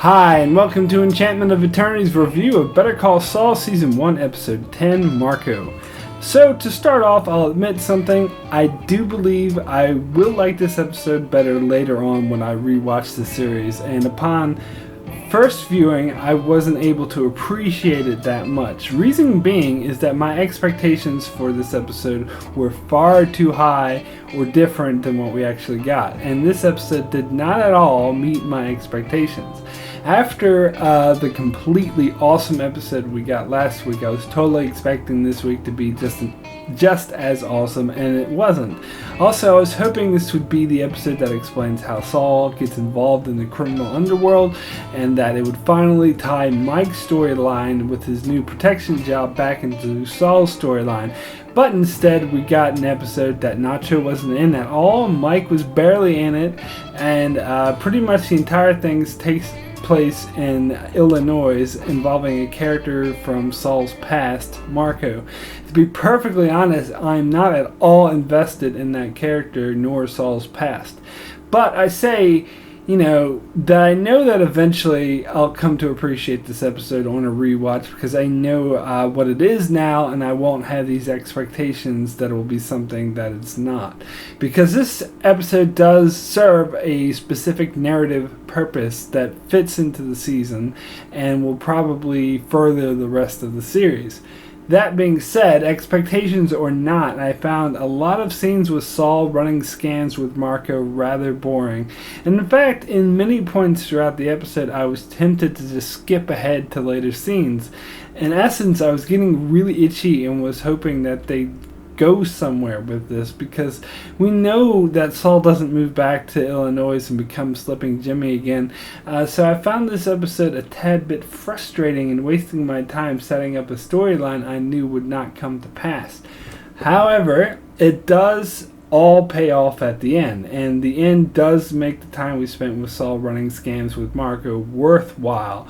Hi, and welcome to Enchantment of Eternity's review of Better Call Saul Season 1, Episode 10, Marco. So, to start off, I'll admit something. I do believe I will like this episode better later on when I rewatch the series, and upon first viewing, I wasn't able to appreciate it that much. Reason being is that my expectations for this episode were far too high or different than what we actually got, and this episode did not at all meet my expectations. After the completely awesome episode we got last week, I was totally expecting this week to be just as awesome, and it wasn't. Also, I was hoping this would be the episode that explains how Saul gets involved in the criminal underworld, and that it would finally tie Mike's storyline with his new protection job back into Saul's storyline. But instead, we got an episode that Nacho wasn't in at all, Mike was barely in it, and pretty much the entire thing takes place in Illinois, involving a character from Saul's past, Marco. To be perfectly honest, I'm not at all invested in that character nor Saul's past. But I say, that I know that eventually I'll come to appreciate this episode on a rewatch, because I know what it is now, and I won't have these expectations that it will be something that it's not. Because this episode does serve a specific narrative purpose that fits into the season and will probably further the rest of the series. That being said, expectations or not, I found a lot of scenes with Saul running scams with Marco rather boring. And in fact, in many points throughout the episode, I was tempted to just skip ahead to later scenes. In essence, I was getting really itchy and was hoping that they'd go somewhere with this, because we know that Saul doesn't move back to Illinois and become Slipping Jimmy again. So I found this episode a tad bit frustrating and wasting my time setting up a storyline I knew would not come to pass. However, it does all pay off at the end, and the end does make the time we spent with Saul running scams with Marco worthwhile.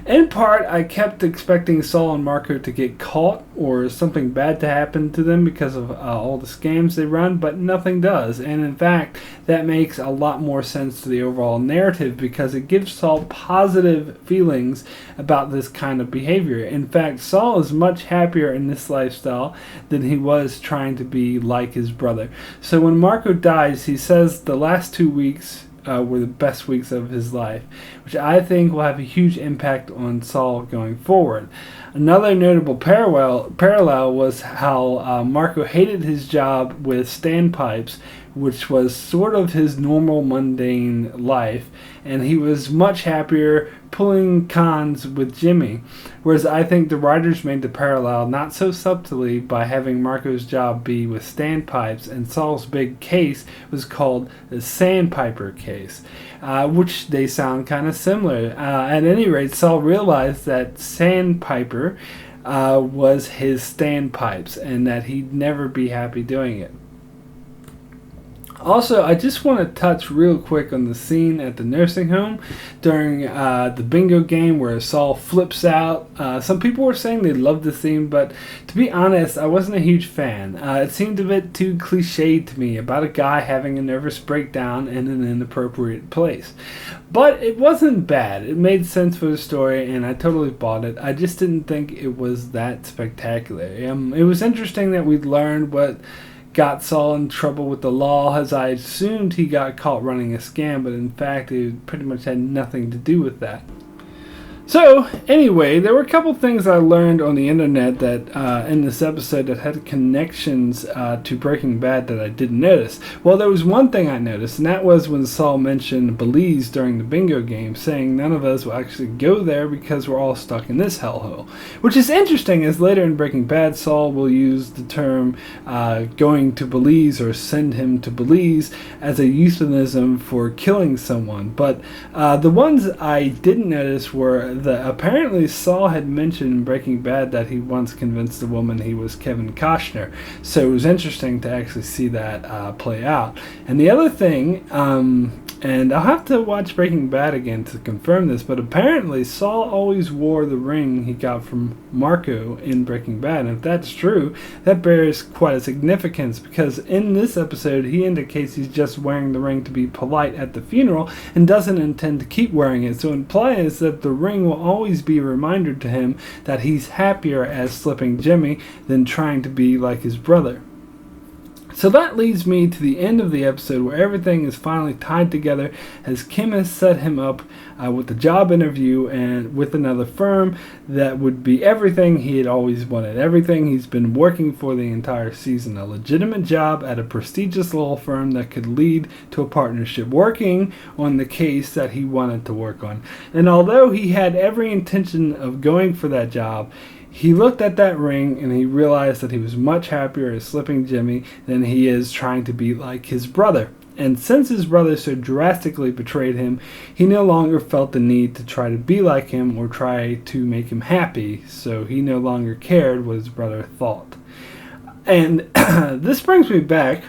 In part, I kept expecting Saul and Marco to get caught or something bad to happen to them because of all the scams they run, but nothing does. And in fact, that makes a lot more sense to the overall narrative, because it gives Saul positive feelings about this kind of behavior. In fact, Saul is much happier in this lifestyle than he was trying to be like his brother. So when Marco dies, he says the last 2 weeks were the best weeks of his life, which I think will have a huge impact on Saul going forward. Another notable parallel was how Marco hated his job with standpipes, which was sort of his normal mundane life, and he was much happier pulling cons with Jimmy. Whereas I think the writers made the parallel not so subtly by having Marco's job be with standpipes, and Saul's big case was called the Sandpiper case, which they sound kind of similar. At any rate, Saul realized that Sandpiper was his standpipes, and that he'd never be happy doing it. Also, I just want to touch real quick on the scene at the nursing home during the bingo game where Saul flips out. Some people were saying they loved the scene, but to be honest, I wasn't a huge fan. It seemed a bit too cliched to me about a guy having a nervous breakdown in an inappropriate place. But it wasn't bad. It made sense for the story, and I totally bought it. I just didn't think it was that spectacular. It was interesting that we learned what got Saul in trouble with the law, as I assumed he got caught running a scam, but in fact it pretty much had nothing to do with that. So, anyway, there were a couple things I learned on the internet that in this episode that had connections to Breaking Bad that I didn't notice. Well, there was one thing I noticed, and that was when Saul mentioned Belize during the bingo game, saying none of us will actually go there because we're all stuck in this hellhole. Which is interesting, as later in Breaking Bad, Saul will use the term going to Belize or send him to Belize as a euphemism for killing someone. But the ones I didn't notice were apparently Saul had mentioned in Breaking Bad that he once convinced a woman he was Kevin Costner, so it was interesting to actually see that play out. And the other thing, and and I'll have to watch Breaking Bad again to confirm this, but apparently Saul always wore the ring he got from Marco in Breaking Bad. And if that's true, that bears quite a significance, because in this episode he indicates he's just wearing the ring to be polite at the funeral and doesn't intend to keep wearing it. So it implies that the ring will always be a reminder to him that he's happier as slipping Jimmy than trying to be like his brother. So that leads me to the end of the episode, where everything is finally tied together as Kim has set him up with a job interview and with another firm that would be everything he had always wanted, everything he's been working for the entire season, a legitimate job at a prestigious law firm that could lead to a partnership, working on the case that he wanted to work on. And although he had every intention of going for that job, he looked at that ring and he realized that he was much happier as slipping Jimmy than he is trying to be like his brother. And since his brother so drastically betrayed him, he no longer felt the need to try to be like him or try to make him happy, so he no longer cared what his brother thought. And this brings me back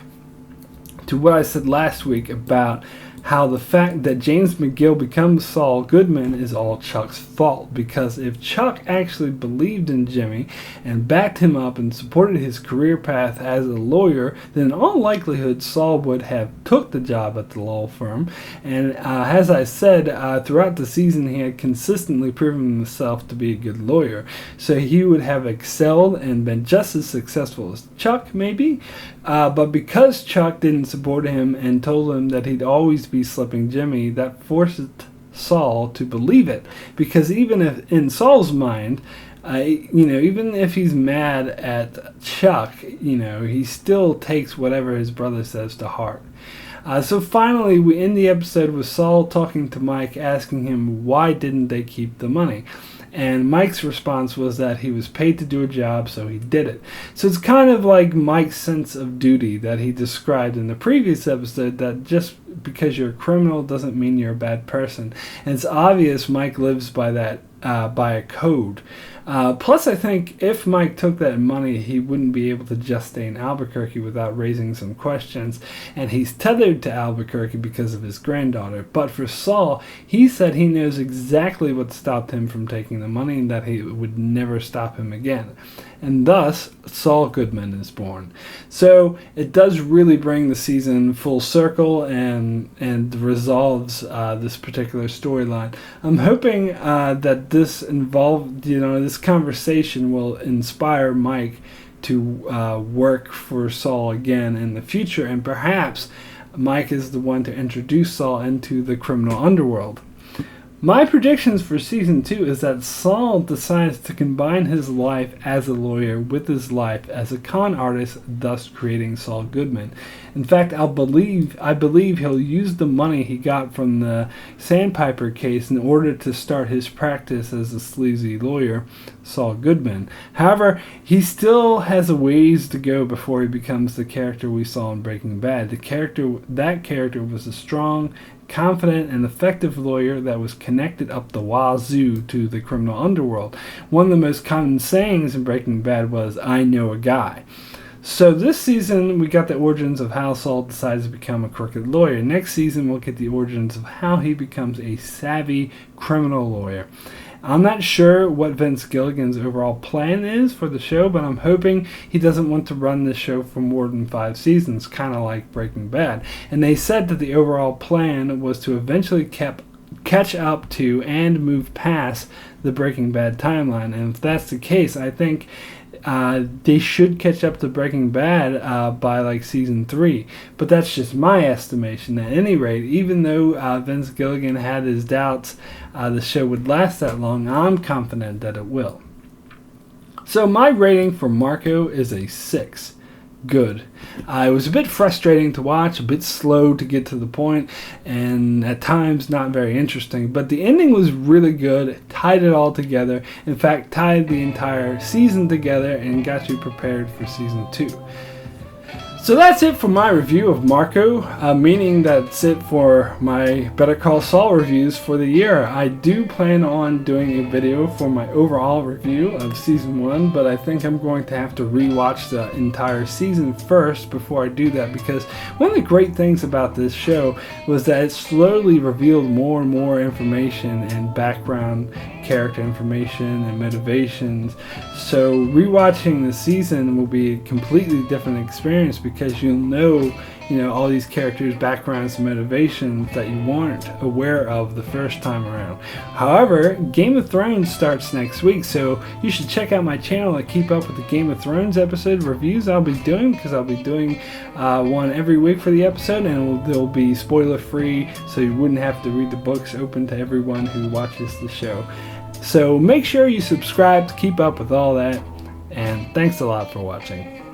to what I said last week about how the fact that James McGill becomes Saul Goodman is all Chuck's fault, because if Chuck actually believed in Jimmy and backed him up and supported his career path as a lawyer, then in all likelihood Saul would have took the job at the law firm. And as I said, throughout the season he had consistently proven himself to be a good lawyer, so he would have excelled and been just as successful as Chuck, maybe. But because Chuck didn't support him and told him that he'd always be slipping Jimmy, that forced Saul to believe it. Because even if in Saul's mind, even if he's mad at Chuck, he still takes whatever his brother says to heart. So finally, we end the episode with Saul talking to Mike, asking him why didn't they keep the money. And Mike's response was that he was paid to do a job, so he did it. So it's kind of like Mike's sense of duty that he described in the previous episode, that just because you're a criminal doesn't mean you're a bad person. And it's obvious Mike lives by that, by a code. Plus, I think if Mike took that money, he wouldn't be able to just stay in Albuquerque without raising some questions. And he's tethered to Albuquerque because of his granddaughter. But for Saul, he said he knows exactly what stopped him from taking the money and that he would never stop him again. And thus, Saul Goodman is born. So it does really bring the season full circle and resolves this particular storyline. I'm hoping that this conversation will inspire Mike to work for Saul again in the future, and perhaps Mike is the one to introduce Saul into the criminal underworld. My predictions for Season 2 is that Saul decides to combine his life as a lawyer with his life as a con artist, thus creating Saul Goodman. In fact, I believe he'll use the money he got from the Sandpiper case in order to start his practice as a sleazy lawyer, Saul Goodman. However, he still has a ways to go before he becomes the character we saw in Breaking Bad. That character was a strong, confident, and effective lawyer that was connected up the wazoo to the criminal underworld. One of the most common sayings in Breaking Bad was, "I know a guy." So this season, we got the origins of how Saul decides to become a crooked lawyer. Next season, we'll get the origins of how he becomes a savvy criminal lawyer. I'm not sure what Vince Gilligan's overall plan is for the show, but I'm hoping he doesn't want to run this show for more than 5 seasons, kind of like Breaking Bad. And they said that the overall plan was to eventually catch up to and move past the Breaking Bad timeline. And if that's the case, I think they should catch up to Breaking Bad by like Season 3. But that's just my estimation. At any rate, even though Vince Gilligan had his doubts the show would last that long, I'm confident that it will. So my rating for Marco is a 6. Good. It was a bit frustrating to watch, a bit slow to get to the point, and at times not very interesting, but the ending was really good. It tied it all together. In fact, tied the entire season together and got you prepared for Season 2. So that's it for my review of Marco, meaning that's it for my Better Call Saul reviews for the year. I do plan on doing a video for my overall review of Season 1, but I think I'm going to have to rewatch the entire season first before I do that, because one of the great things about this show was that it slowly revealed more and more information and background character information and motivations. So rewatching the season will be a completely different experience, because you'll know all these characters' backgrounds and motivations that you weren't aware of the first time around. However, Game of Thrones starts next week, so you should check out my channel to keep up with the Game of Thrones episode reviews I'll be doing, because I'll be doing one every week for the episode, and they'll be spoiler free, so you wouldn't have to read the books, open to everyone who watches the show. So make sure you subscribe to keep up with all that, and thanks a lot for watching.